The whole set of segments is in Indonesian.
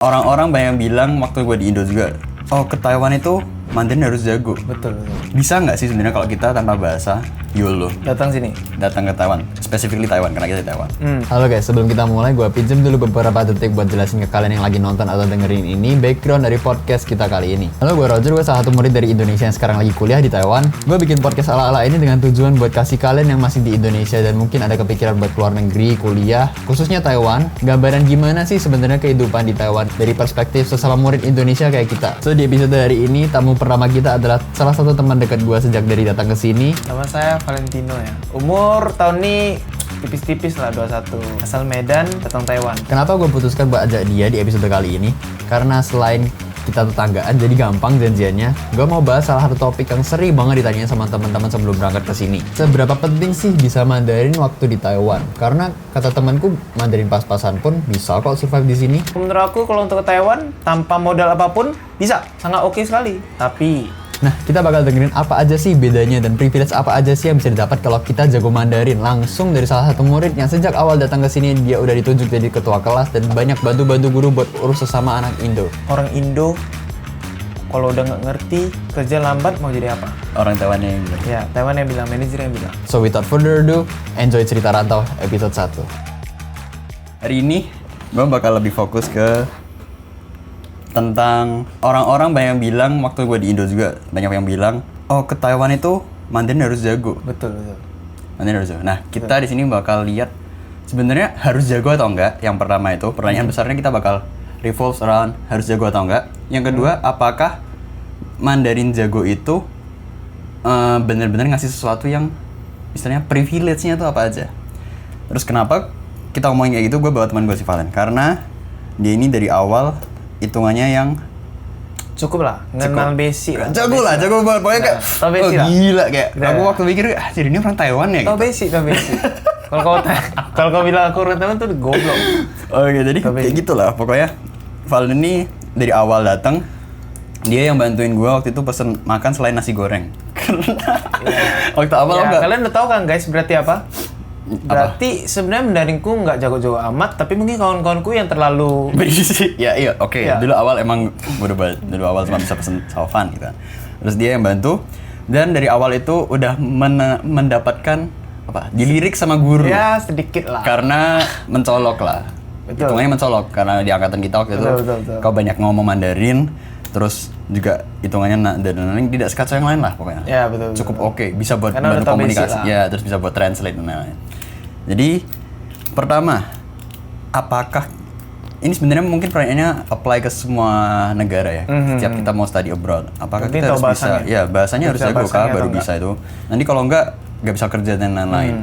Orang-orang banyak yang bilang waktu gue di Indo juga, oh ke Taiwan itu Mandarin harus jago. Betul. Bisa nggak sih sebenarnya kalau kita tanpa bahasa YOLO Datang sini. datang ke Taiwan, specifically Taiwan karena kita di Taiwan. Halo guys, sebelum kita mulai gue pinjem dulu beberapa detik buat jelasin ke kalian yang lagi nonton atau dengerin ini background dari podcast kita kali ini. Halo, gue Roger, gue salah satu murid dari Indonesia yang sekarang lagi kuliah di Taiwan. Gue bikin podcast ala-ala ini dengan tujuan buat kasih kalian yang masih di Indonesia dan mungkin ada kepikiran buat keluar negeri, kuliah, khususnya Taiwan, gambaran gimana sih sebenarnya kehidupan di Taiwan dari perspektif sesama murid Indonesia kayak kita. So di episode hari ini, tamu pertama kita adalah salah satu teman dekat gue sejak dari datang ke sini. Nama saya Valentino ya. Umur tahun ini tipis-tipis lah, 21. Asal Medan, datang Taiwan. Kenapa gue putuskan buat ajak dia di episode kali ini? Karena selain kita tetanggaan, jadi gampang janjiannya, gue mau bahas salah satu topik yang sering banget ditanya sama teman-teman sebelum berangkat ke sini. Seberapa penting sih bisa Mandarin waktu di Taiwan? Karena kata temanku, Mandarin pas-pasan pun bisa kok survive di sini. Menurut aku kalau untuk ke Taiwan, tanpa modal apapun, bisa. Sangat oke sekali. Tapi Nah, kita bakal dengerin apa aja sih bedanya dan privilege apa aja sih yang bisa didapat kalau kita jago Mandarin langsung dari salah satu murid yang sejak awal datang ke sini dia udah ditunjuk jadi ketua kelas dan banyak bantu-bantu guru buat urus sesama anak Indo. orang Indo, kalau udah nggak ngerti, kerja lambat mau jadi apa? Orang Taiwan yang bilang. Ya, Taiwan yang bilang, manajer yang bilang. So without further ado, enjoy cerita rantau episode 1. Hari ini gue bakal lebih fokus ke tentang orang-orang banyak yang bilang waktu gue di Indo juga banyak yang bilang, oh ke Taiwan itu Mandarin harus jago. Betul. Mandarin harus jago. Nah kita di sini bakal lihat sebenarnya harus jago atau enggak. Yang pertama itu pertanyaan besarnya kita bakal revolve around harus jago atau enggak. Yang kedua apakah Mandarin jago itu benar-benar ngasih sesuatu yang istilahnya privilege-nya itu apa aja. Terus kenapa kita ngomongin kayak gitu, gue bawa teman gue si Valen karena dia ini dari awal hitungannya yang Cukup lah, ngenal basic lah. jago banget, pokoknya kayak Tau basic lah. gila kayak Udah. aku waktu mikir jadi ini orang Taiwan ya Tau gitu. basic. Kalau kau bilang aku orang Taiwan tuh goblok. Oke, jadi Tau kayak basic. gitulah pokoknya. Valen ini dari awal datang dia yang bantuin gue waktu itu pesen makan selain nasi goreng. Waktu awal Ya, enggak. kalian udah tahu kan guys berarti apa? Berarti sebenarnya Mandarinku nggak jago-jago amat, tapi mungkin kawan-kawanku yang terlalu Berisi. Ya iya, oke. Ya. Dulu awal emang dulu awal cuma bisa pesen sama Van gitu kan. Terus dia yang bantu dan dari awal itu udah mendapatkan apa? Dilirik sama guru. ya sedikit lah. Karena mencolok lah. Betul. Hitungannya mencolok karena di angkatan kita waktu itu Betul. kau banyak ngomong Mandarin, terus juga hitungannya dan tidak sekacau yang lain lah pokoknya. Ya, betul. Cukup oke, bisa buat Karena bantu udah tahu basic komunikasi. lah. Ya, terus bisa buat translate dan lain-lain. Jadi pertama, apakah ini sebenarnya mungkin pertanyaannya apply ke semua negara ya. Setiap kita mau study abroad, apakah Penting kita tahu harus bisa? bahasanya. Ya, bahasanya harus Bisa jago bahasanya kah atau baru enggak? bisa itu. Nanti kalau enggak bisa kerja dan lain-lain.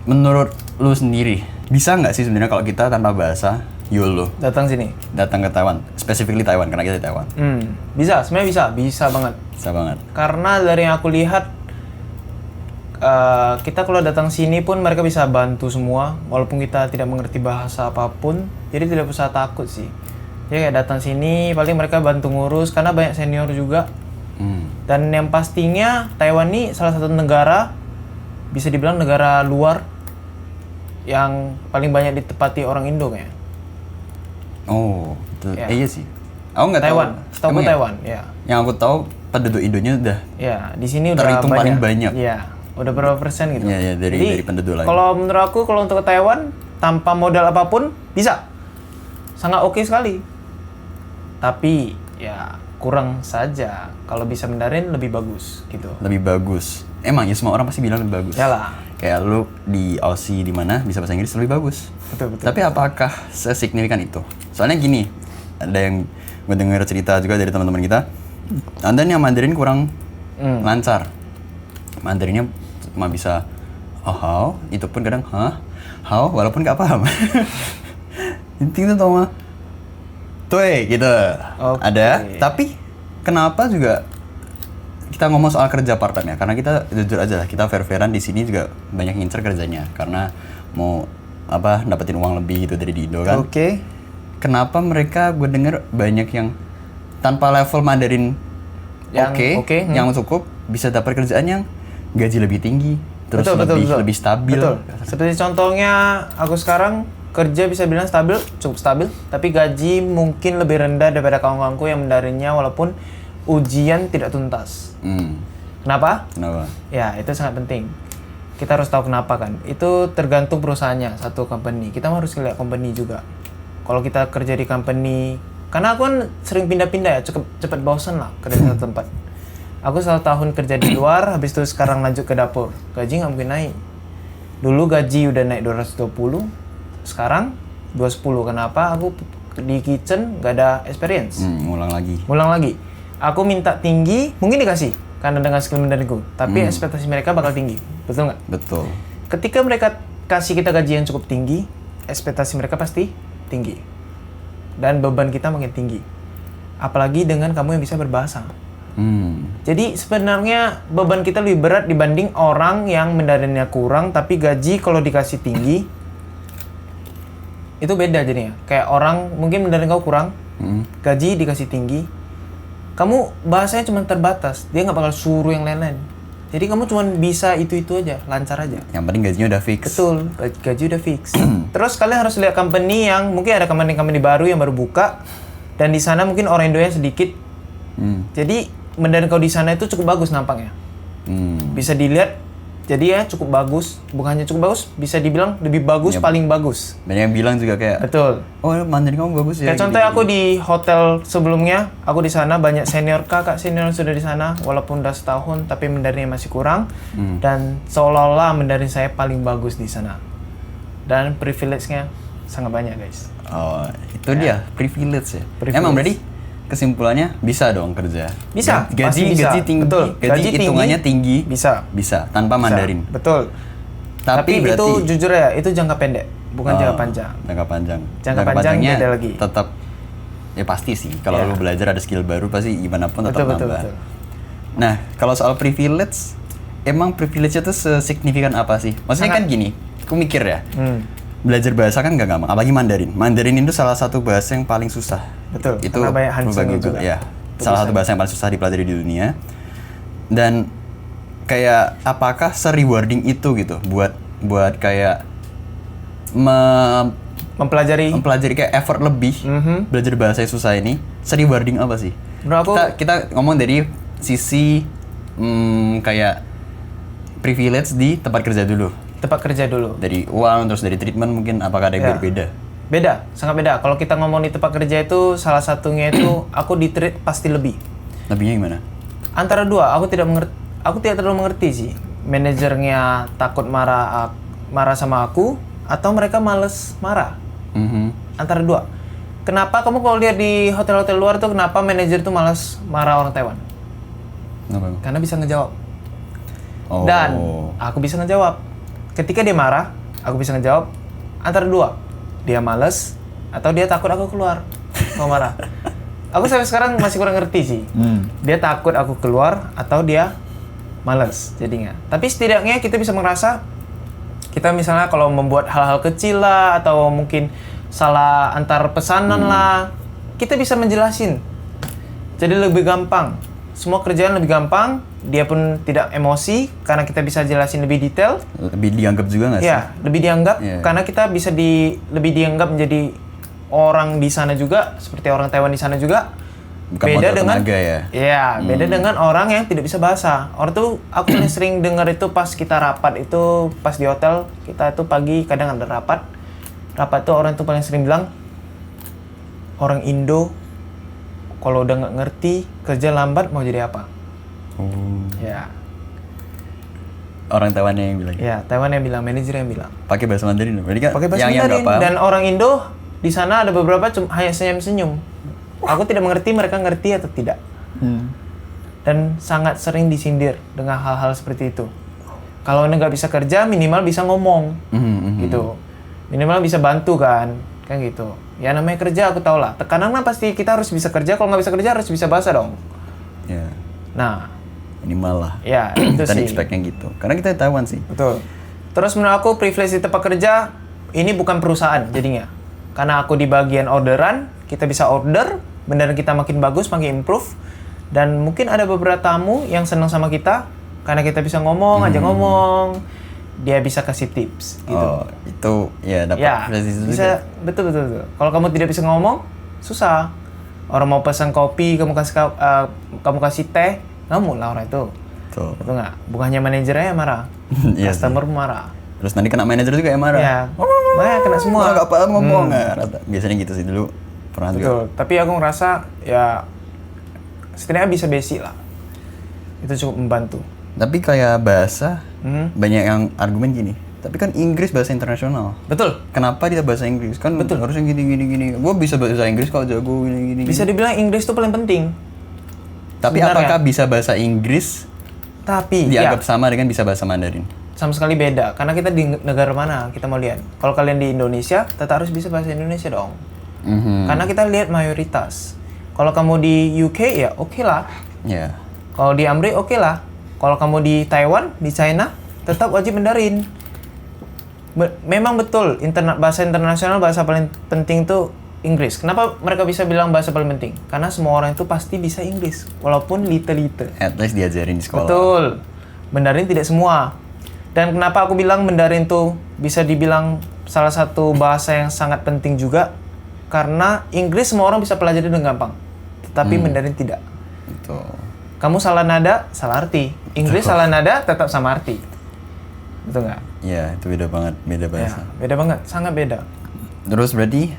Menurut lu sendiri, bisa nggak sih sebenarnya kalau kita tanpa bahasa YOLO Datang sini. datang ke Taiwan, specifically Taiwan karena kita di Taiwan. Bisa, sebenarnya bisa banget. Bisa banget. Karena dari yang aku lihat, kita kalau datang sini pun mereka bisa bantu semua, walaupun kita tidak mengerti bahasa apapun, jadi tidak usah takut sih. Jadi kayak datang sini, paling mereka bantu ngurus, karena banyak senior juga. Dan yang pastinya Taiwan ini salah satu negara, bisa dibilang negara luar, yang paling banyak ditempati orang Indo kayaknya. Oh, betul. Ya. Iya sih. Aku nggak tahu. Taiwan, setahu Emang gue ya? Taiwan, ya. Yang aku tahu penduduk Indonya udah Ya, di sini udah terhitung paling banyak. Iya, udah berapa persen gitu. Iya, Jadi, dari penduduk lain. Kalau menurut aku, kalau untuk ke Taiwan, tanpa modal apapun, bisa. Sangat oke sekali. Tapi, ya kurang saja. Kalau bisa Mandarin, lebih bagus, gitu. lebih bagus. Emang ya semua orang pasti bilang lebih bagus. Yalah. Kayak lu di Aussie di mana bisa bahasa Inggris lebih bagus. Betul. Tapi apakah sesignifikan itu? Soalnya gini, ada yang gue denger cerita juga dari teman-teman kita. Ada yang Mandarin kurang lancar. Mandarinnya cuma bisa how, itu pun kadang how, walaupun nggak paham. Intinya tau mah, gitu. Oke. Ada, tapi kenapa juga kita ngomong soal kerja part time ya? Karena kita jujur aja lah, kita fair-fairan di sini juga banyak ngincer kerjanya karena mau dapetin uang lebih gitu dari di Indo kan. Oke. Kenapa mereka gue denger banyak yang tanpa level Mandarin Yang oke, yang cukup bisa dapat kerjaan yang gaji lebih tinggi, terus Betul. lebih stabil. Betul. Seperti contohnya aku sekarang kerja bisa bilang stabil, cukup stabil, tapi gaji mungkin lebih rendah daripada kawan-kawanku yang Mandarinnya walaupun ujian tidak tuntas. Kenapa? Kenapa? Ya, itu sangat penting. Kita harus tahu kenapa kan. Itu tergantung perusahaannya, satu company. Kita harus lihat company juga. Kalau kita kerja di company, karena aku kan sering pindah-pindah ya, cukup cepat bosan lah kerja di satu tempat. Aku 1 tahun kerja di luar, habis itu sekarang lanjut ke dapur. Gaji nggak mungkin naik. Dulu gaji udah naik 220, sekarang 210. Kenapa? Aku di kitchen nggak ada experience. Ngulang lagi. Aku minta tinggi, mungkin dikasih karena dengan skill Mandarinku. Tapi ekspektasi mereka bakal tinggi, betul nggak? Betul. Ketika mereka kasih kita gaji yang cukup tinggi, ekspektasi mereka pasti tinggi. Dan beban kita makin tinggi. Apalagi dengan kamu yang bisa berbahasa. Jadi sebenarnya beban kita lebih berat dibanding orang yang Mandarinnya kurang tapi gaji kalau dikasih tinggi itu beda jadinya. Kayak orang mungkin Mandarin kau kurang, gaji dikasih tinggi, kamu bahasanya cuma terbatas, dia nggak bakal suruh yang lain-lain. Jadi kamu cuma bisa itu aja, lancar aja. Yang penting gajinya udah fix. Betul, gaji udah fix. Terus kalian harus lihat company yang mungkin ada company baru yang baru buka dan di sana mungkin orang Indo yang sedikit. Jadi Mandarin kau di sana itu cukup bagus nampaknya. Bisa dilihat, jadi ya cukup bagus. Bukannya cukup bagus, bisa dibilang lebih bagus, paling bagus. Banyak yang bilang juga kayak, betul. Oh Mandarin kamu bagus ya. Kayak contohnya aku di hotel sebelumnya, aku di sana banyak kakak senior sudah di sana, walaupun udah setahun, tapi Mandarinnya masih kurang. Dan seolah-olah Mandarin saya paling bagus di sana. Dan privilege-nya sangat banyak guys. Oh itu dia, privilege ya. Privilege. Emang berarti kesimpulannya bisa dong kerja. Bisa, Gaji pasti bisa. tinggi. Betul. Gaji hitungannya tinggi. Bisa. Tanpa Mandarin. Betul. Tapi berarti itu jujur ya, itu jangka pendek, bukan jangka panjang. Jangka panjang. Jangka panjangnya beda lagi. Tetap ya pasti sih. Kalau lu belajar ada skill baru pasti gimana pun tetap nambah. Betul. Nah, kalau soal privilege, emang privilege itu sesignifikan apa sih? Maksudnya kan gini, aku mikir ya. Belajar bahasa kan nggak gampang, apalagi Mandarin. Mandarin itu salah satu bahasa yang paling susah. Betul. Itu karena banyak Hansen juga. Ya, salah satu bahasa yang paling susah dipelajari di dunia. Dan kayak apakah se-rewarding itu gitu buat kayak mempelajari kayak effort lebih belajar bahasa yang susah ini, se-rewarding apa sih? Menurut aku, kita ngomong dari sisi kayak privilege di tempat kerja dulu. Dari uang, terus dari treatment mungkin apakah ada yang berbeda? Beda, sangat beda. Kalau kita ngomong di tempat kerja itu salah satunya itu aku di treat pasti lebih. Lebihnya gimana? Antara dua, aku tidak terlalu mengerti sih. Manajernya takut marah sama aku atau mereka males marah. Antara dua. Kenapa kamu kalau lihat di hotel-hotel luar tuh kenapa manajer tuh malas marah orang Taiwan? Kenapa? Karena bisa ngejawab. Oh. Dan aku bisa ngejawab. Ketika dia marah, aku bisa ngejawab. Antara dua, dia males atau dia takut aku keluar mau marah. Aku sampai sekarang masih kurang ngerti sih. Dia takut aku keluar atau dia males jadinya. Tapi setidaknya kita bisa merasa kita misalnya kalau membuat hal-hal kecil lah atau mungkin salah antar pesanan lah, kita bisa menjelasin. Jadi lebih gampang. Semua kerjaan lebih gampang, dia pun tidak emosi karena kita bisa jelasin lebih detail. Lebih dianggap juga nggak sih? Ya, lebih dianggap karena kita bisa lebih dianggap menjadi orang di sana juga, seperti orang Taiwan di sana juga. Bukan beda dengan tenaga ya? Iya, beda dengan orang yang tidak bisa bahasa. Orang tuh aku sering dengar itu pas kita rapat itu pas di hotel kita tuh pagi kadang ada rapat. Rapat tuh orang tuh paling sering bilang orang Indo kalau udah nggak ngerti kerja lambat mau jadi apa? Ya. Orang Taiwan yang bilang. Ya, Taiwan yang bilang, manajer yang bilang. Pakai bahasa Mandarin. Berarti kan pakai bahasa Mandarin. Dan orang Indo di sana ada beberapa hanya senyum-senyum. Aku tidak mengerti mereka ngerti atau tidak. Dan sangat sering disindir dengan hal-hal seperti itu. Kalau nggak bisa kerja, minimal bisa ngomong, gitu. Minimal bisa bantu kan gitu. Ya namanya kerja aku tau lah. Tekanannya pasti kita harus bisa kerja. Kalau nggak bisa kerja harus bisa bahasa dong. Ya. Nah, minimal lah. Ya itu kita sih. expect-nya gitu. Karena kita Taiwan sih. Betul. Terus menurut aku privilege di tempat kerja ini bukan perusahaan jadinya. Karena aku di bagian orderan, kita bisa order, beneran kita makin bagus, makin improve. Dan mungkin ada beberapa tamu yang senang sama kita karena kita bisa ngomong, ajak ngomong. dia bisa kasih tips gitu. Oh, itu ya dapat Ya, bisa betul. Kalau kamu tidak bisa ngomong, susah. Orang mau pesan kopi, kamu kasih teh, ngamuk lah orang itu. Betul. Betul nggak? Bukannya manajernya yang marah, Iya customer marah. Terus nanti kena manajer juga yang marah. Ya, makanya kena semua. Nggak paham ngomong. Biasanya gitu sih dulu. Pernah juga. Betul. Tapi aku ngerasa ya setidaknya bisa basic lah. Itu cukup membantu. Tapi kayak bahasa banyak yang argumen gini. Tapi kan Inggris bahasa internasional. Betul. Kenapa dia bahasa Inggris? Kan harusnya gini. Gua bisa bahasa Inggris kalau jago gini. Bisa dibilang Inggris itu paling penting. Tapi sebenarnya. apakah bisa bahasa Inggris Tapi dianggap sama dengan bisa bahasa Mandarin? sama sekali beda. Karena kita di negara mana kita mau lihat. Kalau kalian di Indonesia, tetap harus bisa bahasa Indonesia dong. Karena kita lihat mayoritas. Kalau kamu di UK ya oke lah. Ya. Kalau di Amrik oke lah. Kalau kamu di Taiwan, di China, tetap wajib Mandarin. Memang betul, bahasa internasional, bahasa paling penting itu Inggris. Kenapa mereka bisa bilang bahasa paling penting? Karena semua orang itu pasti bisa Inggris, walaupun little. At least diajarin di sekolah. Betul. Mandarin tidak semua. Dan kenapa aku bilang Mandarin itu bisa dibilang salah satu bahasa yang sangat penting juga? Karena Inggris semua orang bisa pelajari dengan gampang. Tetapi Mandarin tidak. Betul. Kamu salah nada, salah arti. Inggris salah nada, tetap sama arti. Betul nggak? Ya, itu beda banget, beda bahasa. Ya, beda banget, sangat beda. Terus berarti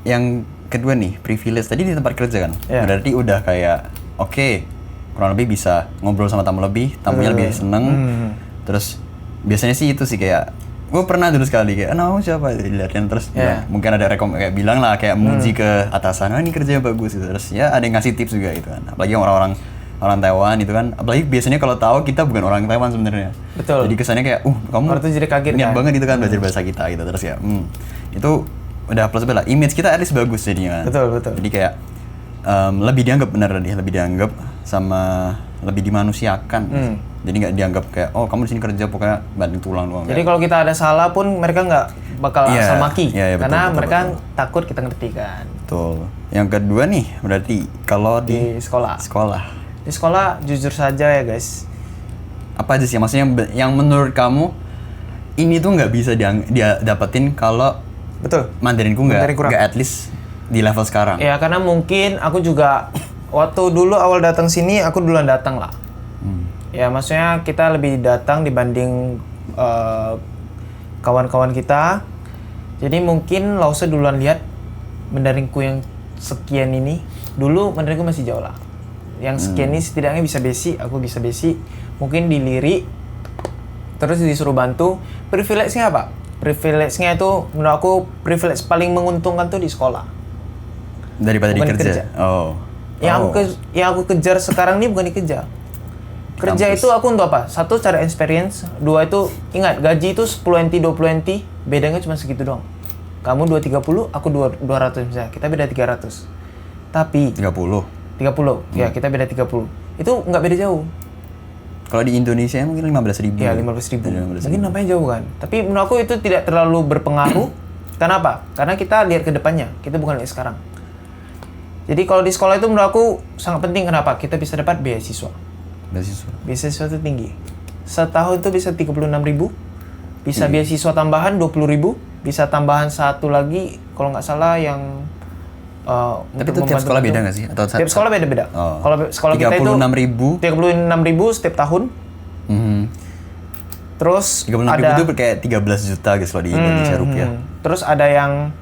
yang kedua nih, privilege tadi di tempat kerja kan? Ya. Berarti udah kayak oke, kurang lebih bisa ngobrol sama tamu lebih, tamunya lebih seneng. Terus biasanya sih itu sih kayak gue pernah dulu sekali kayak, siapa dilihatin terus bilang, mungkin ada kayak bilang lah kayak muji ke atasan, ini kerjanya bagus gitu. Terus ya ada yang ngasih tips juga gitu kan. Apalagi orang Taiwan itu kan, apalagi biasanya kalau tahu kita bukan orang Taiwan sebenarnya. Betul. Jadi kesannya kayak, kamu Orang tuh jadi kaget niat kan? banget itu kan belajar bahasa kita gitu. Terus ya, itu udah plus lah. Image kita at least bagus jadinya kan. Betul. Jadi kayak lebih dianggap lebih dianggap sama lebih dimanusiakan. Jadi nggak dianggap kayak, kamu di sini kerja pokoknya banting tulang doang. Jadi kalau kita ada salah pun mereka nggak bakal asal maki. Iya, betul, karena betul, mereka betul. takut kita ngerti kan. Betul. Yang kedua nih, berarti kalau Di sekolah. Di sekolah jujur saja ya guys. Apa aja sih maksudnya yang menurut kamu ini tuh nggak bisa dia dapetin kalau Betul. Mandarinku Mandarin kurang. nggak at least di level sekarang. Ya karena mungkin aku juga waktu dulu awal datang sini aku duluan datang lah. Ya maksudnya kita lebih datang dibanding kawan-kawan kita. Jadi mungkin Lause duluan lihat Mandarinku yang sekian ini. Dulu Mandarinku masih jauh lah. Yang sekian ini setidaknya bisa basic, aku bisa basic. Mungkin dilirik, terus disuruh bantu. Privilege-nya apa? Privilege-nya itu menurut aku privilege paling menguntungkan tuh di sekolah. Daripada Bukan di kerja. Yang aku kejar sekarang ini bukan dikejar. Kerja Kampus. itu aku untuk apa? Satu, cari experience. Dua itu, ingat gaji itu 10 NT, 20 NT. Bedanya cuma segitu doang. Kamu 230, aku 200 misalnya. Kita beda 300. Tapi 30. 30, ya kita beda 30. Itu nggak beda jauh. Kalau di Indonesia mungkin 15.000. Ya 15.000. 15.000. Mungkin nampaknya jauh kan. Tapi menurut aku itu tidak terlalu berpengaruh. Kenapa? Karena kita lihat ke depannya. Kita bukan lihat sekarang. Jadi kalau di sekolah itu menurut aku sangat penting. Kenapa? Kita bisa dapat beasiswa. Beasiswa itu tinggi. Setahun itu bisa 36.000. Bisa beasiswa tambahan 20.000. Bisa tambahan satu lagi kalau nggak salah yang Tapi itu tiap sekolah beda nggak sih? Atau tiap sekolah beda-beda. Oh. Kalau sekolah kita itu 36.000. 36.000 setiap tahun. Terus 36.000 ada itu kayak 13 juta guys kalau di Indonesia rupiah. Terus ada yang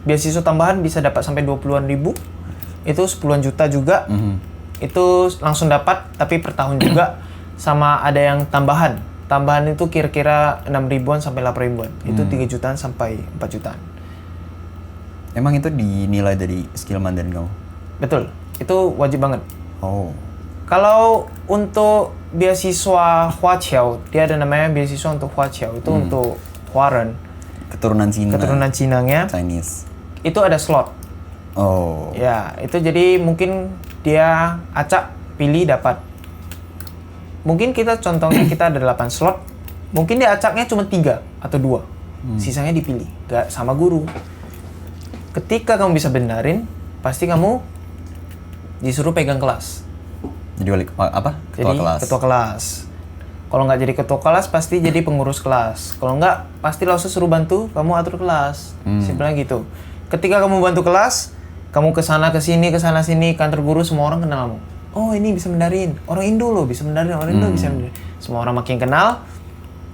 beasiswa tambahan bisa dapat sampai 20-an ribu. Itu 10-an juta juga. Itu langsung dapat tapi per tahun juga. Sama ada yang tambahan. Tambahan itu kira-kira 6 ribuan sampai 8 ribuan. Itu 3 jutaan sampai 4 jutaan. Emang itu dinilai dari skill Mandarin kamu? Betul. Itu wajib banget. Oh. Kalau untuk beasiswa Huaqiao, dia ada namanya beasiswa untuk Huaqiao. Itu untuk Huaren. Keturunan Cina. Keturunan Cinanya. Chinese. Itu ada slot. Oh. Ya, itu jadi mungkin dia acak pilih dapat. Mungkin kita contohnya kita ada 8 slot. Mungkin dia acaknya cuma 3 atau 2. Sisanya dipilih. Gak sama guru. Ketika kamu bisa benarin, pasti kamu disuruh pegang kelas. Jadi ketua kelas. Ketua kelas. Kalau nggak jadi ketua kelas pasti jadi pengurus kelas. Kalau nggak pasti langsung suruh bantu kamu atur kelas. Simpelnya gitu. Ketika kamu bantu kelas, kamu kesana kesini kantor guru semua orang kenal kamu. Oh ini bisa Mandarin, orang Indo loh bisa Mandarin, orang Indo bisa Mandarin. Semua orang makin kenal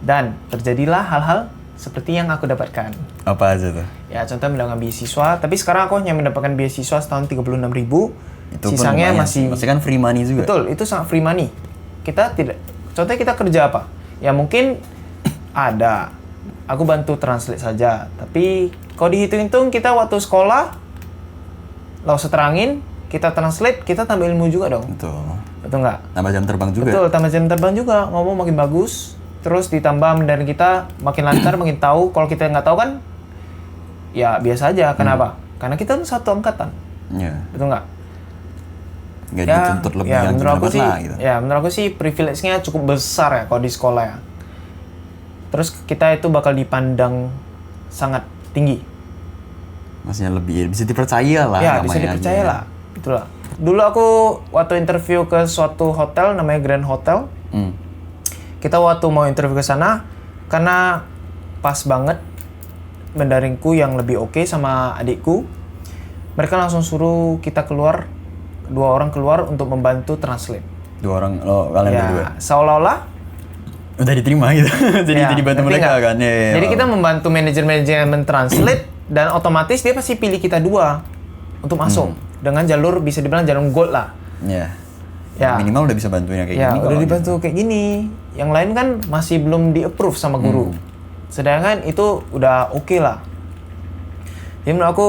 dan terjadilah hal-hal seperti yang aku dapatkan. Apa aja tuh? Ya contoh mendapatkan beasiswa, tapi sekarang aku hanya mendapatkan beasiswa setahun 36.000. Itu Sisanya pun masih kan free money juga. Betul, itu sangat free money. Kita tidak, contohnya kita kerja apa? Ya mungkin ada, aku bantu translate saja. Tapi kalau dihitung-hitung kita waktu sekolah, lah usah terangin, kita translate, kita tambah ilmu juga dong. Betul. Betul nggak? Tambah jam terbang juga. Betul, tambah jam terbang juga, ngomong makin bagus. Terus ditambah Mandarin kita makin lancar, makin tahu. Kalau kita nggak tahu kan, ya biasa aja. Kenapa? Karena kita satu angkatan. Iya. Betul nggak? Nggak dituntut lebih ya, yang menurut aku gimana sih, lah gitu. ya menurut aku sih privilege-nya cukup besar ya kalau di sekolah ya. Terus kita itu bakal dipandang sangat tinggi. Maksudnya lebih bisa dipercaya lah. Ya bisa namanya dipercaya aja. lah, itulah. Dulu aku waktu interview ke suatu hotel namanya Grand Hotel. Kita waktu mau interview ke sana karena pas banget Mandarinku yang lebih oke sama adikku. Mereka langsung suruh kita keluar, 2 orang keluar untuk membantu translate. 2 orang kalian berdua. Ya, seolah-olah Udah diterima gitu. jadi bantu ngerti mereka nggak? kan. Ya, ya, Jadi ya. kita membantu manajer-manajer yang mentranslate dan otomatis dia pasti pilih kita 2 untuk masuk dengan jalur bisa dibilang jalur gold lah. Ya. Ya. Minimal udah bisa bantuin kayak Ya, gini. udah kalau dibantu kayak gini. Yang lain kan masih belum di-approve sama guru. Sedangkan itu udah oke lah. Jadi menurut aku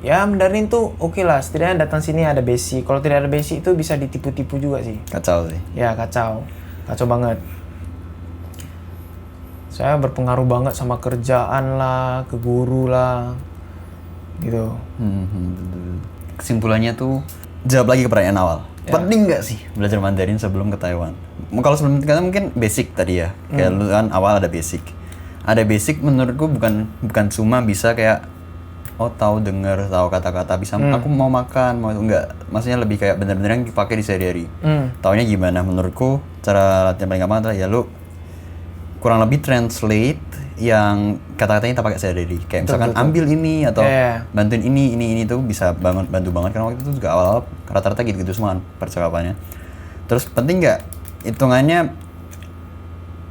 ya Mandarin tuh oke lah. Setidaknya datang sini ada basic. Kalau tidak ada basic itu bisa ditipu-tipu juga sih. Kacau sih. Ya kacau. Kacau banget. Saya berpengaruh banget sama kerjaan lah, ke guru lah. Gitu. Kesimpulannya tuh jawab lagi ke pertanyaan awal. Penting nggak sih belajar Mandarin sebelum ke Taiwan? Kalau sebelum kita mungkin basic tadi ya. Kayak lu kan awal ada basic. Ada basic menurutku bukan cuma bisa kayak tahu dengar, tahu kata-kata, bisa aku mau makan, mau enggak. Maksudnya lebih kayak bener-bener yang dipakai di sehari-hari. Taunya gimana? Menurutku cara latihan paling gampang adalah ya lu kurang lebih translate yang kata-katanya kita pakai sehari-hari. Kayak misalkan ambil ini atau bantuin ini tuh bisa bantu banget karena waktu itu juga awal-awal rata-rata gitu-gitu semua kan percakapannya. Terus penting nggak hitungannya?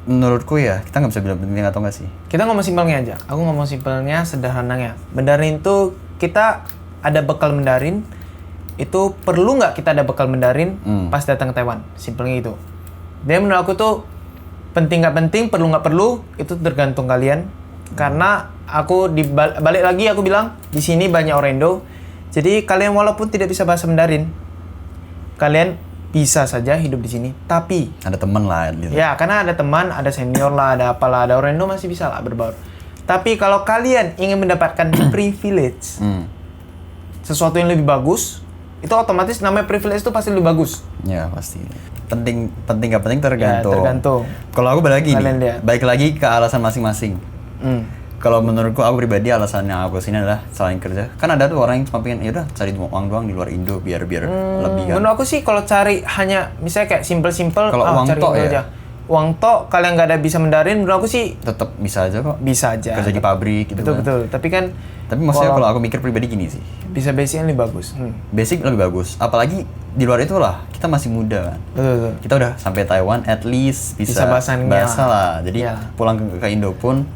Menurutku ya kita nggak bisa bilang penting atau nggak sih. Kita ngomong simpelnya aja. Aku ngomong simpelnya, sederhananya. Mandarin itu kita ada bekal Mandarin. Itu perlu nggak kita ada bekal Mandarin pas datang ke Taiwan? Simpelnya itu. Dan menurut aku tuh penting nggak penting, perlu nggak perlu, itu tergantung kalian. Karena aku balik lagi aku bilang di sini banyak orang Indo. Jadi kalian walaupun tidak bisa bahasa Mandarin, kalian bisa saja hidup di sini. Tapi ada teman lah gitu. ya karena ada teman, ada senior lah, ada apalah, ada orang Indo masih bisa lah berbaur. Tapi kalau kalian ingin mendapatkan privilege, sesuatu yang lebih bagus, itu otomatis namanya privilege itu pasti lebih bagus. Ya pasti. Penting nggak penting tergantung. Ya, tergantung. Kalau aku balik lagi Kalian nih, lihat. baik lagi ke alasan masing-masing. Kalau menurutku aku pribadi alasannya aku sini adalah selain kerja. Kan ada tuh orang yang cuma pengen ya udah cari uang doang di luar Indo biar lebih kan. Menurut aku sih kalau cari hanya misalnya kayak simple-simple Kalau uang cari tok Indo ya? aja. Uang tok kalian nggak ada bisa Mandarin, menurut aku sih Tetap bisa aja kok. bisa aja. Kerja di pabrik gitu kan. Betul. Tapi kan Tapi maksudnya kalau aku mikir pribadi gini sih. bisa basic yang lebih bagus. Basic lebih bagus. Apalagi di luar itu lah, kita masih muda kan. Betul. Kita udah sampai Taiwan, at least Bisa bahasa lah. Jadi Iya. pulang ke Indo pun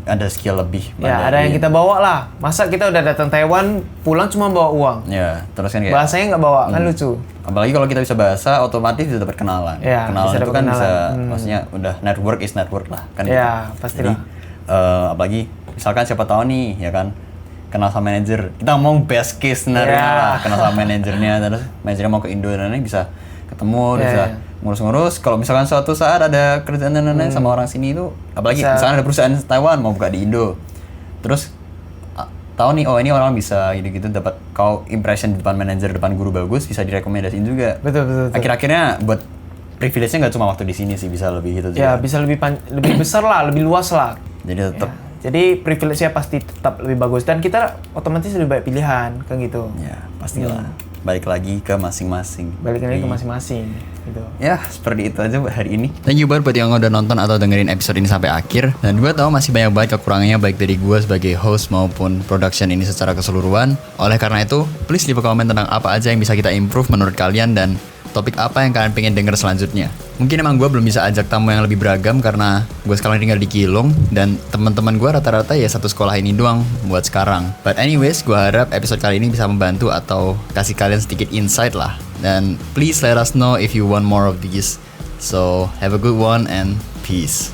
ada skill lebih. Ya, ada yang kita bawa lah. Masa kita udah datang Taiwan, pulang cuma bawa uang. Ya, terus kan kayak Bahasanya nggak bawa, kan lucu. apalagi kalau kita bisa bahasa, otomatis bisa dapat kenalan. Ya, Kenalan bisa itu dapat kan kenalan. bisa, maksudnya udah network is network lah. Kan Ya, gitu. pastilah. Jadi, apalagi misalkan siapa tahu nih, ya kan, kenal sama manajer. Kita mau best case scenario Ya. lah, kenal sama manajernya, terus manajernya mau ke Indo dan lain-lain bisa ketemu, Ya, bisa ya. ngurus-ngurus. Kalau misalkan suatu saat ada kerjaan dan lain-lain sama orang sini itu, apalagi Bisa. misalkan ada perusahaan Taiwan mau buka di Indo, terus tahu nih, oh ini orang bisa gitu-gitu, dapat kau impression di depan manajer, depan guru bagus, bisa direkomendasiin juga. Betul. Akhir-akhirnya buat privilege-nya nggak cuma waktu di sini sih, bisa lebih gitu Ya, juga. bisa lebih besar lah, lebih luas lah. Jadi tetap Jadi privilege-nya pasti tetap lebih bagus dan kita otomatis lebih banyak pilihan kan gitu. ya pastilah. balik lagi ke masing-masing. Balik lagi ke masing-masing gitu. Ya, seperti itu aja buat hari ini. Thank you banget buat yang udah nonton atau dengerin episode ini sampai akhir. Dan gue tahu masih banyak banget kekurangannya baik dari gue sebagai host maupun production ini secara keseluruhan. Oleh karena itu, please leave a comment tentang apa aja yang bisa kita improve menurut kalian dan topik apa yang kalian pengen denger selanjutnya. Mungkin emang gue belum bisa ajak tamu yang lebih beragam karena gue sekarang tinggal di Kilung dan teman-teman gue rata-rata ya satu sekolah ini doang buat sekarang. But anyways, gue harap episode kali ini bisa membantu atau kasih kalian sedikit insight lah. Dan please let us know if you want more of these. So have a good one and peace.